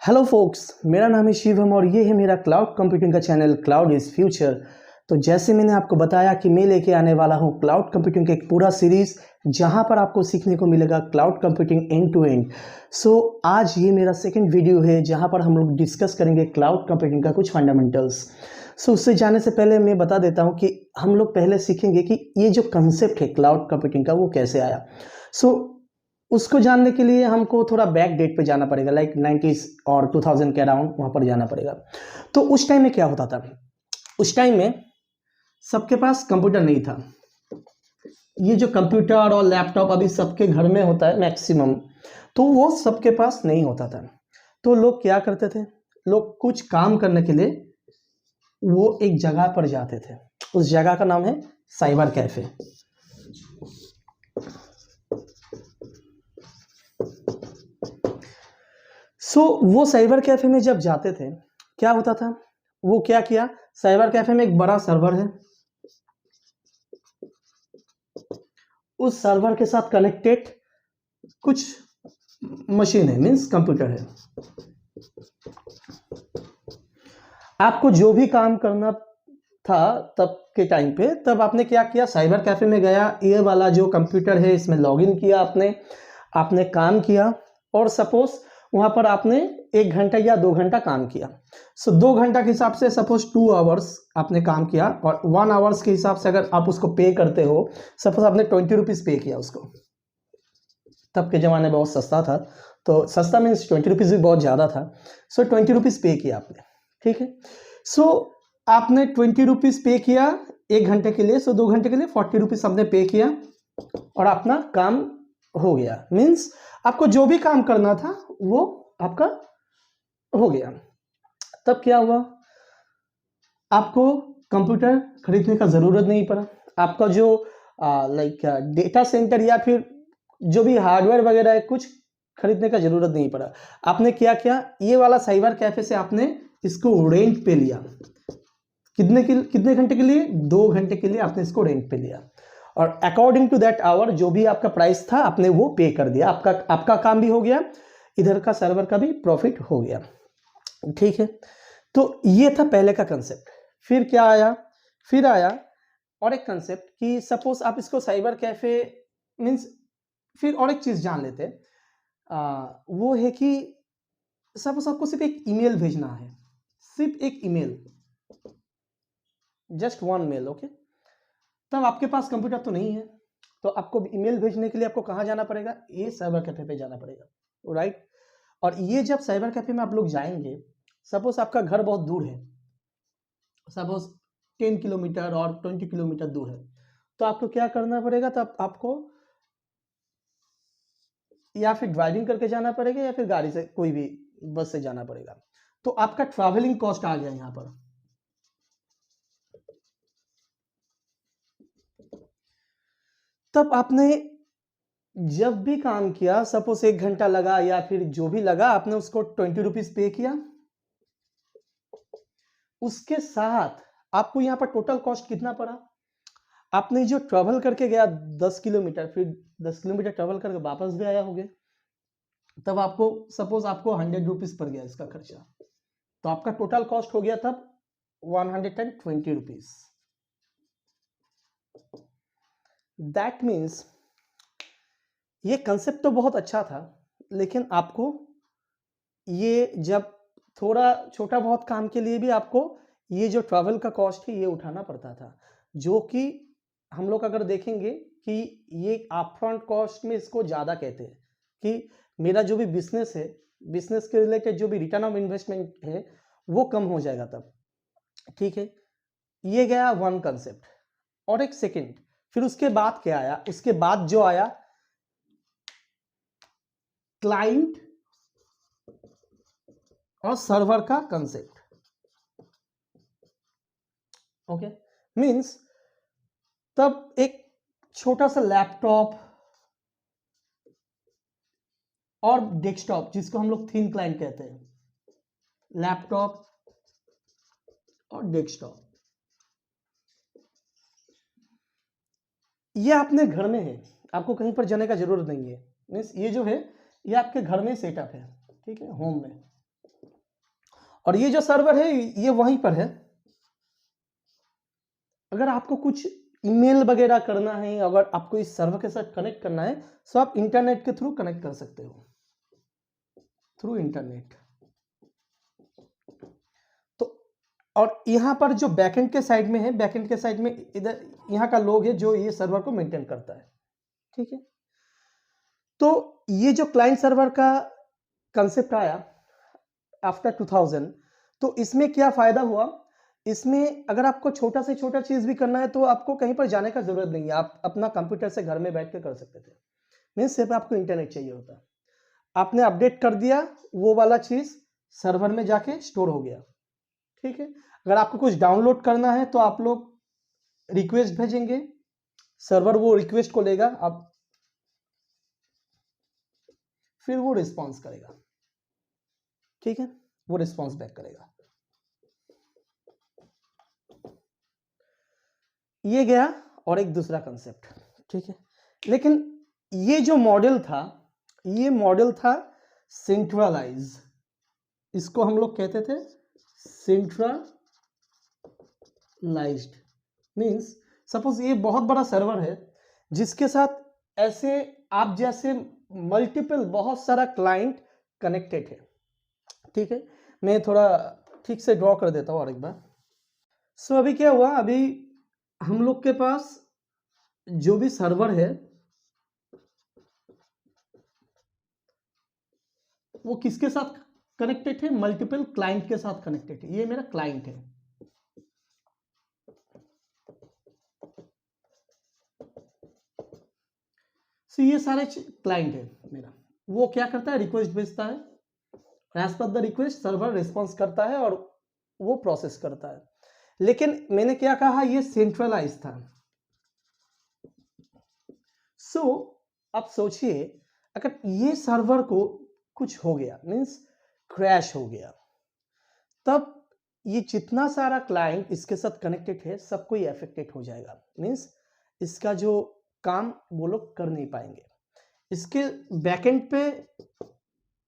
Hello focus, मेरा नाम है शिवम और ये है मेरा क्लाउड कंप्यूटिंग का चैनल क्लाउड इज़ फ्यूचर। तो जैसे मैंने आपको बताया कि मैं लेके आने वाला हूँ क्लाउड कंप्यूटिंग का एक पूरा सीरीज़ जहाँ पर आपको सीखने को मिलेगा cloud computing end to end. So आज ये मेरा सेकंड वीडियो है जहाँ पर हम लोग डिस्कस करेंगे क्लाउड कंप्यूटिंग का कुछ फंडामेंटल्स। सो उससे जाने से पहले मैं बता देता हूँ कि हम लोग पहले सीखेंगे कि ये जो कंसेप्ट है क्लाउड कंप्यूटिंग का वो कैसे आया। सो उसको जानने के लिए हमको थोड़ा बैक डेट पे जाना पड़ेगा, लाइक 90s और 2000 के अराउंड वहाँ पर जाना पड़ेगा। तो उस टाइम में क्या होता था, उस टाइम में सबके पास कंप्यूटर नहीं था। ये जो कंप्यूटर और लैपटॉप अभी सबके घर में होता है मैक्सिमम, तो वो सबके पास नहीं होता था। तो लोग क्या करते थे, लोग कुछ काम करने के लिए वो एक जगह पर जाते थे। उस जगह का नाम है साइबर कैफे। वो साइबर कैफे में जब जाते थे क्या होता था, वो क्या किया, साइबर कैफे में एक बड़ा सर्वर है, उस सर्वर के साथ कनेक्टेड कुछ मशीन है, मीन्स कंप्यूटर है। आपको जो भी काम करना था तब के टाइम पे, तब आपने क्या किया, साइबर कैफे में गया, ये वाला जो कंप्यूटर है इसमें लॉगिन किया, आपने काम किया और सपोज वहां पर आपने 1 घंटा या 2 घंटा काम किया। 2 घंटा के हिसाब से सपोज 2 आवर्स आपने काम किया और 1 आवर्स के हिसाब से अगर आप उसको पे करते हो, सपोज आपने 20 रुपीज पे किया उसको। तब के ज़माने में बहुत सस्ता था, तो सस्ता मीन्स 20 रुपीज़ भी बहुत ज़्यादा था। 20 रुपीज़ पे किया आपने, ठीक है। आपने 20 रुपीज़ पे किया 1 घंटे के लिए, 2 घंटे के लिए 40 रुपीज़ आपने पे किया और अपना काम हो गया। मीन्स आपको जो भी काम करना था वो आपका हो गया। तब क्या हुआ, आपको कंप्यूटर खरीदने का ज़रूरत नहीं पड़ा। आपका जो लाइक डेटा सेंटर या फिर जो भी हार्डवेयर वगैरह है कुछ खरीदने का ज़रूरत नहीं पड़ा। आपने क्या किया, ये वाला साइबर कैफे से आपने इसको रेंट पे लिया। कितने घंटे के लिए, 2 घंटे के लिए आपने इसको रेंट पे लिया और अकॉर्डिंग टू दैट आवर जो भी आपका प्राइस था आपने वो पे कर दिया। आपका काम भी हो गया, इधर का सर्वर का भी प्रॉफिट हो गया, ठीक है। तो ये था पहले का कंसेप्ट। फिर क्या आया, फिर आया और एक कंसेप्ट कि सपोज आप इसको साइबर कैफे मीन्स, फिर और एक चीज जान लेते वो है कि सपोज आपको सिर्फ एक ईमेल भेजना है, सिर्फ एक ईमेल, जस्ट 1 मेल, ओके। तब आपके पास कंप्यूटर तो नहीं है, तो आपको ईमेल भेजने के लिए आपको कहाँ जाना पड़ेगा, ये साइबर कैफे पे जाना पड़ेगा, राइट। और ये जब साइबर कैफे में आप लोग जाएंगे, सपोज आपका घर बहुत दूर है, सपोज 10 किलोमीटर और 20 किलोमीटर दूर है, तो आपको क्या करना पड़ेगा, तब आपको या फिर ड्राइविंग करके जाना पड़ेगा या फिर गाड़ी से, कोई भी बस से जाना पड़ेगा। तो आपका ट्रैवलिंग कॉस्ट आ गया यहाँ पर। तब आपने जब भी काम किया, सपोज 1 घंटा लगा या फिर जो भी लगा, आपने उसको 20 रुपीज पे किया। उसके साथ आपको यहाँ पर टोटल कॉस्ट कितना पड़ा, आपने जो ट्रेवल करके गया 10 किलोमीटर, फिर 10 किलोमीटर ट्रेवल करके वापस भी आया होगे, तब आपको सपोज आपको 100 रुपीज पड़ गया इसका खर्चा। तो आपका टोटल कॉस्ट हो गया तब 120 रुपीज। दैट मीन्स ये कंसेप्ट तो बहुत अच्छा था, लेकिन आपको ये जब थोड़ा छोटा बहुत काम के लिए भी आपको ये जो ट्रैवल का कॉस्ट है ये उठाना पड़ता था, जो कि हम लोग अगर देखेंगे कि ये अपफ्रंट कॉस्ट में इसको ज़्यादा कहते हैं कि मेरा जो भी बिजनेस है, बिजनेस के रिलेटेड जो भी रिटर्न ऑफ इन्वेस्टमेंट है वो कम हो जाएगा तब, ठीक है। ये गया वन कंसेप्ट। और एक सेकंड, फिर उसके बाद क्या आया, उसके बाद जो आया क्लाइंट और सर्वर का कंसेप्ट, ओके। मींस तब एक छोटा सा लैपटॉप और डेस्कटॉप, जिसको हम लोग थिन क्लाइंट कहते हैं, लैपटॉप और डेस्कटॉप, ये अपने घर में है, आपको कहीं पर जाने का जरूरत नहीं है। मीन्स ये जो है ये आपके घर में सेटअप है, ठीक है, होम में। और ये जो सर्वर है ये वहीं पर है। अगर आपको कुछ ईमेल वगैरह करना है, अगर आपको इस सर्वर के साथ कनेक्ट करना है, तो आप इंटरनेट के थ्रू कनेक्ट कर सकते हो, थ्रू इंटरनेट। तो और यहाँ पर जो बैकएंड के साइड में है, बैकएंड के साइड में इधर यहाँ का लोग है जो ये सर्वर को मेंटेन करता है, ठीक है। तो ये जो क्लाइंट सर्वर का कंसेप्ट आया आफ्टर 2000, तो इसमें क्या फायदा हुआ, इसमें अगर आपको छोटा से छोटा चीज भी करना है तो आपको कहीं पर जाने का जरूरत नहीं है, आप अपना कंप्यूटर से घर में बैठ के कर सकते थे। मीन्स सिर्फ आपको इंटरनेट चाहिए होता, आपने अपडेट कर दिया, वो वाला चीज सर्वर में जाके स्टोर हो गया, ठीक है। अगर आपको कुछ डाउनलोड करना है तो आप लोग रिक्वेस्ट भेजेंगे, सर्वर वो रिक्वेस्ट को लेगा, आप फिर वो रिस्पॉन्स करेगा, ठीक है, वो रिस्पॉन्स बैक करेगा। ये गया और एक दूसरा कंसेप्ट, ठीक है। लेकिन ये जो मॉडल था, ये मॉडल था सेंट्रलाइज, इसको हम लोग कहते थे सेंट्रलाइज्ड। मींस सपोज ये बहुत बड़ा सर्वर है जिसके साथ ऐसे आप जैसे मल्टीपल बहुत सारा क्लाइंट कनेक्टेड है, ठीक है। मैं थोड़ा ठीक से ड्रॉ कर देता हूं और एक बार। सो अभी क्या हुआ, अभी हम लोग के पास जो भी सर्वर है वो किसके साथ कनेक्टेड है, मल्टीपल क्लाइंट के साथ कनेक्टेड है। ये मेरा क्लाइंट है, सो ये सारे क्लाइंट है मेरा। वो क्या करता है, रिक्वेस्ट भेजता है, as per the request server response करता है और वो प्रोसेस करता है। लेकिन मैंने क्या कहा, ये सेंट्रलाइज था। सो अब सोचिए अगर ये सर्वर को कुछ हो गया, मींस क्रैश हो गया, तब ये जितना सारा क्लाइंट इसके साथ कनेक्टेड है सब कोई अफेक्टेड हो जाएगा। मींस इसका जो काम वो लोग कर नहीं पाएंगे। इसके बैकएंड पे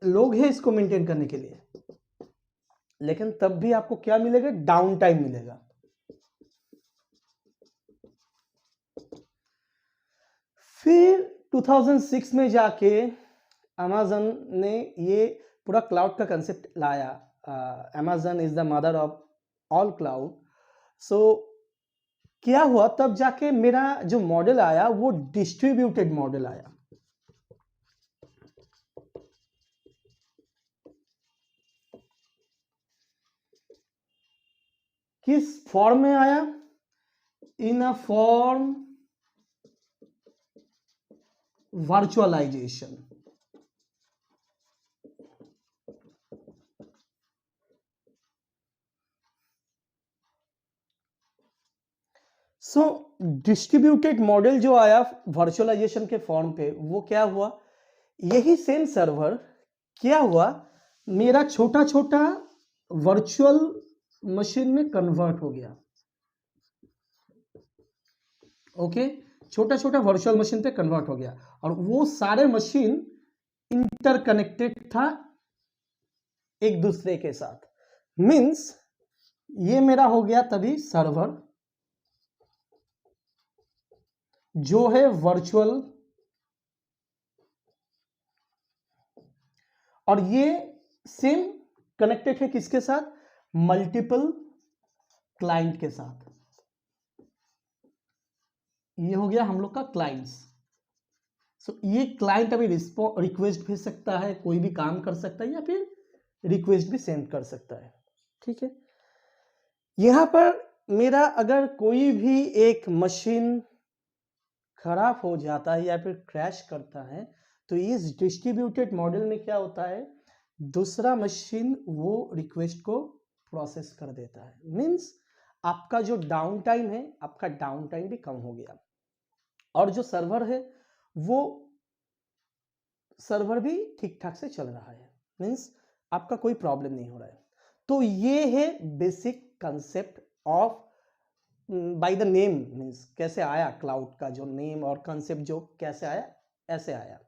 लोग हैं इसको मेंटेन करने के लिए, लेकिन तब भी आपको क्या मिलेगा, डाउन टाइम मिलेगा। फिर 2006 में जाके अमेज़न ने ये पूरा क्लाउड का कंसेप्ट लाया। Amazon is the mother of all cloud. So क्या हुआ, तब जाके मेरा जो मॉडल आया वो डिस्ट्रीब्यूटेड मॉडल आया। किस फॉर्म में आया, in a form virtualization. So distributed model जो आया वर्चुअलाइजेशन के फॉर्म पे, वो क्या हुआ, यही सेम सर्वर क्या हुआ, मेरा छोटा छोटा वर्चुअल मशीन में कन्वर्ट हो गया। ओके, छोटा छोटा वर्चुअल मशीन पे कन्वर्ट हो गया और वो सारे मशीन इंटरकनेक्टेड था एक दूसरे के साथ। मींस ये मेरा हो गया तभी सर्वर जो है वर्चुअल, और ये सेम कनेक्टेड है किसके साथ, मल्टीपल क्लाइंट के साथ। ये हो गया हम लोग का क्लाइंट्स। सो ये क्लाइंट अभी रिक्वेस्ट भेज सकता है, कोई भी काम कर सकता है, या फिर रिक्वेस्ट भी सेंड कर सकता है, ठीक है। यहां पर मेरा अगर कोई भी एक मशीन खराब हो जाता है या फिर क्रैश करता है, तो इस डिस्ट्रीब्यूटेड मॉडल में क्या होता है, दूसरा मशीन वो रिक्वेस्ट को प्रोसेस कर देता है। मींस आपका जो डाउन टाइम है, आपका डाउन टाइम भी कम हो गया, और जो सर्वर है वो सर्वर भी ठीक ठाक से चल रहा है। मींस आपका कोई प्रॉब्लम नहीं हो रहा है। तो ये है basic concept of, by the name, means कैसे आया क्लाउड का जो नेम और कंसेप्ट जो कैसे आया, ऐसे आया।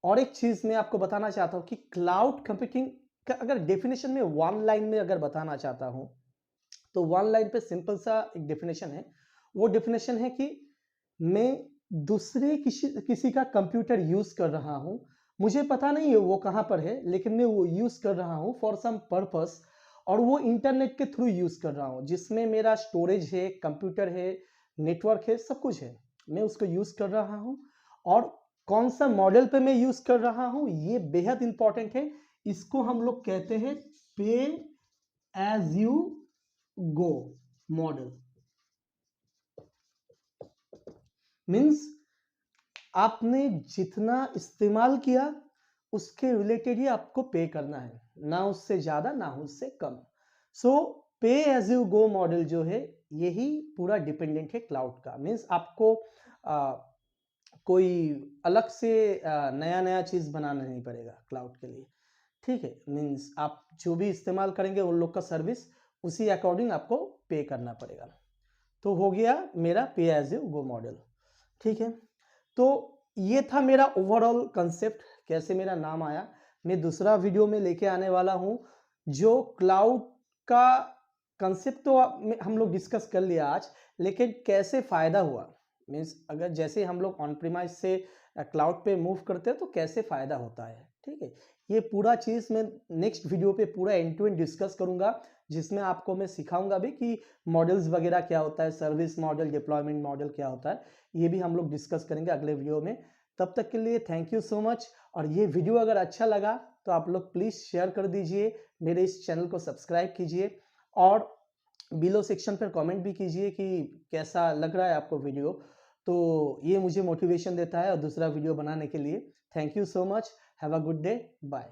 और एक चीज मैं आपको बताना चाहता हूं कि क्लाउड कंप्यूटिंग अगर डेफिनेशन में वन लाइन में अगर बताना चाहता हूं तो वन लाइन पे सिंपल सा एक डेफिनेशन है। वो डेफिनेशन है कि मैं दूसरे किसी का कंप्यूटर यूज कर रहा हूं, मुझे पता नहीं है वो कहां पर है, लेकिन मैं वो यूज कर रहा हूं फॉर सम पर्पस, और वो इंटरनेट के थ्रू यूज कर रहा हूं, जिसमें मेरा स्टोरेज है, कंप्यूटर है, नेटवर्क है, सब कुछ है, मैं उसको यूज कर रहा हूं। और कौन सा मॉडल पे मैं यूज कर रहा हूं ये बेहद इंपॉर्टेंट है। इसको हम लोग कहते हैं pay as you go model. Means आपने जितना इस्तेमाल किया उसके रिलेटेड ही आपको पे करना है, ना उससे ज्यादा ना उससे कम। सो पे एज यू गो मॉडल जो है यही पूरा डिपेंडेंट है क्लाउड का। मीन्स आपको कोई अलग से नया नया चीज बनाना नहीं पड़ेगा क्लाउड के लिए, ठीक है। मीन्स आप जो भी इस्तेमाल करेंगे उन लोग का सर्विस, उसी अकॉर्डिंग आपको पे करना पड़ेगा। तो हो गया मेरा पे एज यू गो मॉडल, ठीक है। तो ये था मेरा ओवरऑल कंसेप्ट, कैसे मेरा नाम आया। मैं दूसरा वीडियो में लेके आने वाला हूं जो क्लाउड का कंसेप्ट तो हम लोग डिस्कस कर लिया आज, लेकिन कैसे फायदा हुआ, मीन्स अगर जैसे हम लोग ऑन प्रीमाइस से क्लाउड पे मूव करते हैं तो कैसे फायदा होता है, ठीक है। ये पूरा चीज मैं नेक्स्ट वीडियो पे पूरा एंड टू एंड डिस्कस करूंगा, जिसमें आपको मैं सिखाऊंगा भी कि मॉडल्स वगैरह क्या होता है, सर्विस मॉडल, डिप्लॉयमेंट मॉडल क्या होता है, ये भी हम लोग डिस्कस करेंगे अगले वीडियो में। तब तक के लिए थैंक यू सो मच। और ये वीडियो अगर अच्छा लगा तो आप लोग प्लीज शेयर कर दीजिए, मेरे इस चैनल को सब्सक्राइब कीजिए, और बिलो सेक्शन पर कमेंट भी कीजिए कि कैसा लग रहा है आपको वीडियो। तो ये मुझे मोटिवेशन देता है और दूसरा वीडियो बनाने के लिए। Thank you so much, have a good day, bye.